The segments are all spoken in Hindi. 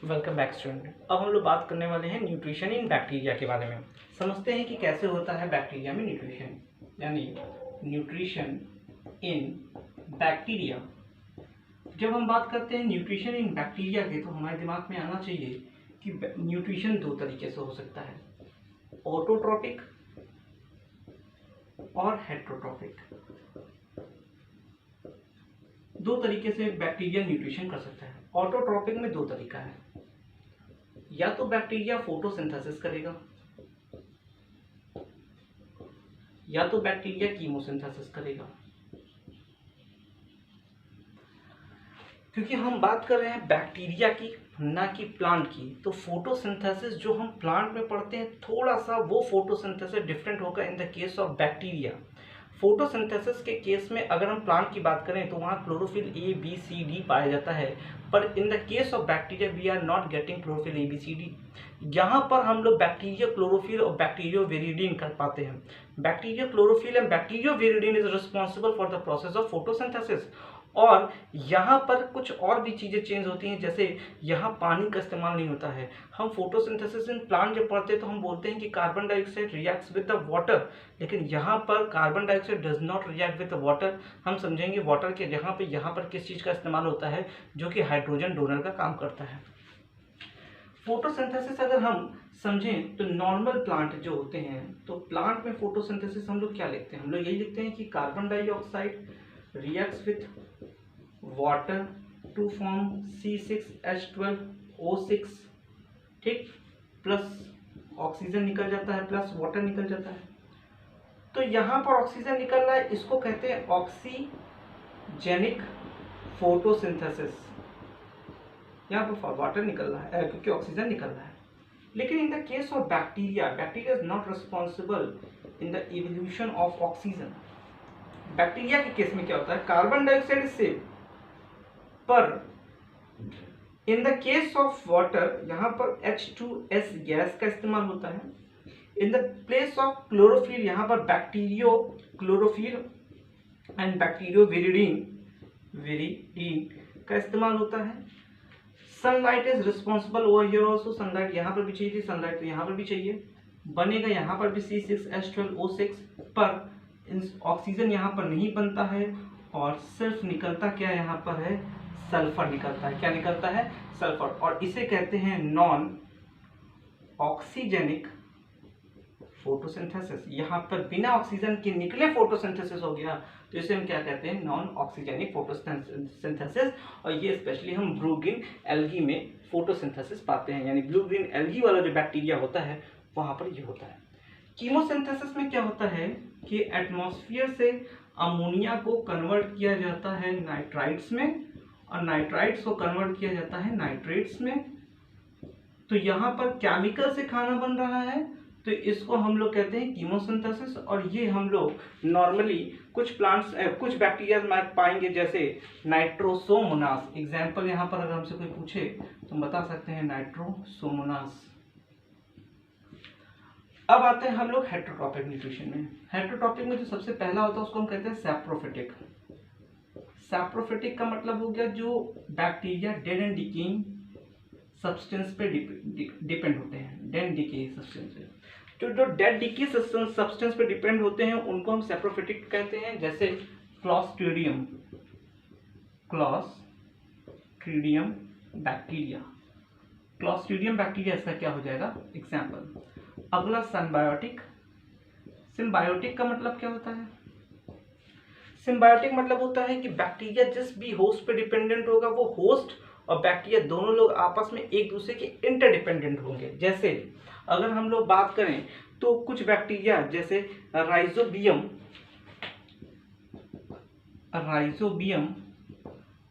Welcome back student. अब हम लोग बात करने वाले हैं न्यूट्रिशन इन बैक्टीरिया के बारे में। समझते हैं कि कैसे होता है बैक्टीरिया में न्यूट्रिशन, यानी न्यूट्रिशन इन बैक्टीरिया। जब हम बात करते हैं न्यूट्रिशन इन बैक्टीरिया के, तो हमारे दिमाग में आना चाहिए कि न्यूट्रिशन दो तरीके से हो सकता है, ऑटोट्रॉपिक और हेट्रोट्रॉपिक। दो तरीके से बैक्टीरिया न्यूट्रिशन कर सकता है। ऑटोट्रॉपिक में दो तरीका है, या तो बैक्टीरिया फोटोसिंथेसिस करेगा या तो बैक्टीरिया कीमोसिंथेसिस करेगा। क्योंकि हम बात कर रहे हैं बैक्टीरिया की, ना कि प्लांट की, तो फोटोसिंथेसिस जो हम प्लांट में पढ़ते हैं, थोड़ा सा वो फोटोसिंथेसिस डिफरेंट होगा in the case of bacteria. Photosynthesis के केस में अगर हम प्लांट की बात करें तो वहाँ chlorophyll A B C D पाया जाता है, पर in the case of bacteria we are not getting chlorophyll A B C D. यहाँ पर हम लोग बैक्टीरिया क्लोरोफिल और बैक्टीरियो विरिडीन कर पाते हैं। Bacteria chlorophyll and bacterioviridin is responsible for the process of photosynthesis. और यहाँ पर कुछ और भी चीज़ें चेंज होती हैं, जैसे यहाँ पानी का इस्तेमाल नहीं होता है। हम फोटोसिंथेसिस इन प्लांट जब पढ़ते हैं तो हम बोलते हैं कि carbon dioxide reacts with the water, लेकिन यहाँ पर carbon dioxide does not react with the water. हम समझेंगे वाटर के यहाँ पर किस चीज़ का इस्तेमाल होता है, जो कि हाइड्रोजन डोनर का काम करता है। फोटोसिंथेसिस अगर हम समझें तो नॉर्मल प्लांट जो होते हैं, तो प्लांट में फोटोसिंथेसिस हम लोग क्या लिखते हैं, हम लोग यही लिखते हैं कि carbon dioxide reacts with water to form C6H12O6, ठीक, प्लस ऑक्सीजन निकल जाता है, प्लस वाटर निकल जाता है। तो यहाँ पर ऑक्सीजन निकल रहा है, इसको कहते हैं ऑक्सीजेनिक फोटोसिंथेसिस। यहाँ पर वाटर निकल रहा है क्योंकि ऑक्सीजन निकल रहा है। लेकिन इन the case of bacteria, bacteria is not responsible in the evolution of oxygen. Bacteria के केस में क्या होता है, कार्बन डाइऑक्साइड इज सेव, पर in the case of water यहाँ पर H2S गैस का इस्तेमाल होता है। In the place of chlorophyll यहाँ पर बैक्टीरियो क्लोरोफिल एंड बैक्टीरियो विरिडीन का इस्तेमाल होता है। Sunlight is responsible over here also, sunlight यहाँ पर भी चाहिए थी, सनलाइट तो यहाँ पर भी चाहिए, बनेगा यहाँ पर भी C6H12O6, पर ऑक्सीजन यहाँ पर नहीं बनता है और सिर्फ निकलता क्या यहाँ पर है, सल्फर निकलता है। क्या निकलता है, सल्फर, और इसे कहते हैं नॉन ऑक्सीजेनिक फोटोसिंथेसिस। यहाँ पर बिना ऑक्सीजन के निकले फोटोसिंथेसिस हो गया, तो इसे हम क्या कहते हैं, नॉन ऑक्सीजेनिक फोटोसिंथेसिस। और ये स्पेशली हम ब्लू ग्रीन एल्गी में फोटोसिंथेसिस पाते हैं, यानी ब्लू ग्रीन एल्गी वाला जो बैक्टीरिया होता है वहाँ पर ये होता है। कीमोसिंथेसिस में क्या होता है कि एटमॉस्फेयर से अमोनिया को कन्वर्ट किया जाता है नाइट्राइट्स में, और नाइट्राइट्स को कन्वर्ट किया जाता है नाइट्रेट्स में। तो यहाँ पर केमिकल से खाना बन रहा है, तो इसको हम लोग कहते हैं कीमोसिंथेसिस। और ये हम लोग नॉर्मली कुछ प्लांट्स कुछ बैक्टीरिया में पाएंगे, जैसे नाइट्रोसोमोनास। एग्जाम्पल यहाँ पर अगर हमसे कोई पूछे तो हम बता सकते हैं नाइट्रोसोमोनास। अब आते हैं हम लोग हेट्रोट्रॉपिक न्यूट्रिशन में। हेट्रोट्रॉपिक में जो सबसे पहला होता है उसको हम कहते हैं सैप्रोफिटिक। सैप्रोफिटिक का मतलब हो गया जो bacteria dead and decaying substance पे डिपेंड होते हैं, डेड डिके सब्सटेंस पे। जो डेड डिके सब्सटेंस पे डिपेंड होते हैं उनको हम सैप्रोफिटिक कहते हैं, जैसे क्लॉस्ट्रीडियम बैक्टीरिया। क्लॉस्ट्रीडियम बैक्टीरिया इसका क्या हो जाएगा, एग्जाम्पल। अगला सिम्बायोटिक। सिम्बायोटिक का मतलब क्या होता है, सिम्बायोटिक मतलब होता है कि बैक्टीरिया जिस भी होस्ट पे डिपेंडेंट होगा, वो होस्ट और बैक्टीरिया दोनों लोग आपस में एक दूसरे के इंटरडिपेंडेंट होंगे। जैसे अगर हम लोग बात करें तो कुछ बैक्टीरिया जैसे राइजोबियम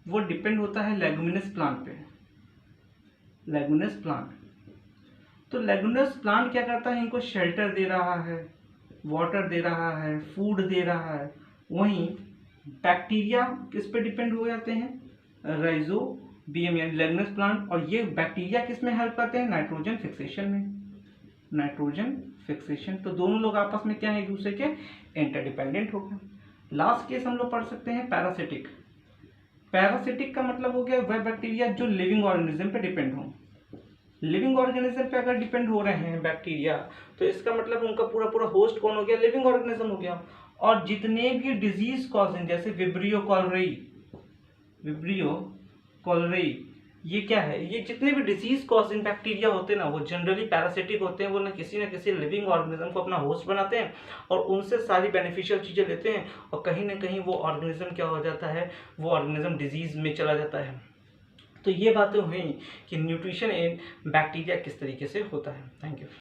वो डिपेंड होता है लेगुमिनस प्लांट पे, लेगुमिनस प्लांट। तो लेगुमिनस प्लांट क्या करता है, इनको शेल्टर दे रहा है, वाटर दे रहा है, फूड दे रहा है। वहीं बैक्टीरिया किस पे डिपेंड हो जाते हैं, राइजोबियम यानी लेगुमिनस प्लांट। और ये बैक्टीरिया किस में हेल्प करते हैं, नाइट्रोजन फिक्सेशन में, नाइट्रोजन फिक्सेशन। तो दोनों लोग आपस में क्या है, एक दूसरे के इंटरडिपेंडेंट हो गए। लास्ट केस हम लोग पढ़ सकते हैं पैरासिटिक। पैरासिटिक का मतलब हो गया वह बैक्टीरिया जो लिविंग ऑर्गेनिज्म पे डिपेंड हो। लिविंग ऑर्गेनिज्म पे अगर डिपेंड हो रहे हैं बैक्टीरिया, तो इसका मतलब उनका पूरा पूरा होस्ट कौन हो गया, लिविंग ऑर्गेनिज्म हो गया। और जितने भी डिजीज कॉजिंग, जैसे विब्रियो कॉलरेई, ये क्या है, ये जितने भी डिजीज कॉजिंग बैक्टीरिया होते हैं ना, वो जनरली पैरासिटिक होते हैं। वो ना किसी लिविंग ऑर्गेनिज्म को अपना होस्ट बनाते हैं और उनसे सारी बेनिफिशियल चीज़ें लेते हैं, और कहीं ना कहीं वो ऑर्गेनिज्म क्या हो जाता है, वो ऑर्गेनिज्म डिजीज में चला जाता है। तो ये बातें हुई कि न्यूट्रिशन इन बैक्टीरिया किस तरीके से होता है। Thank you.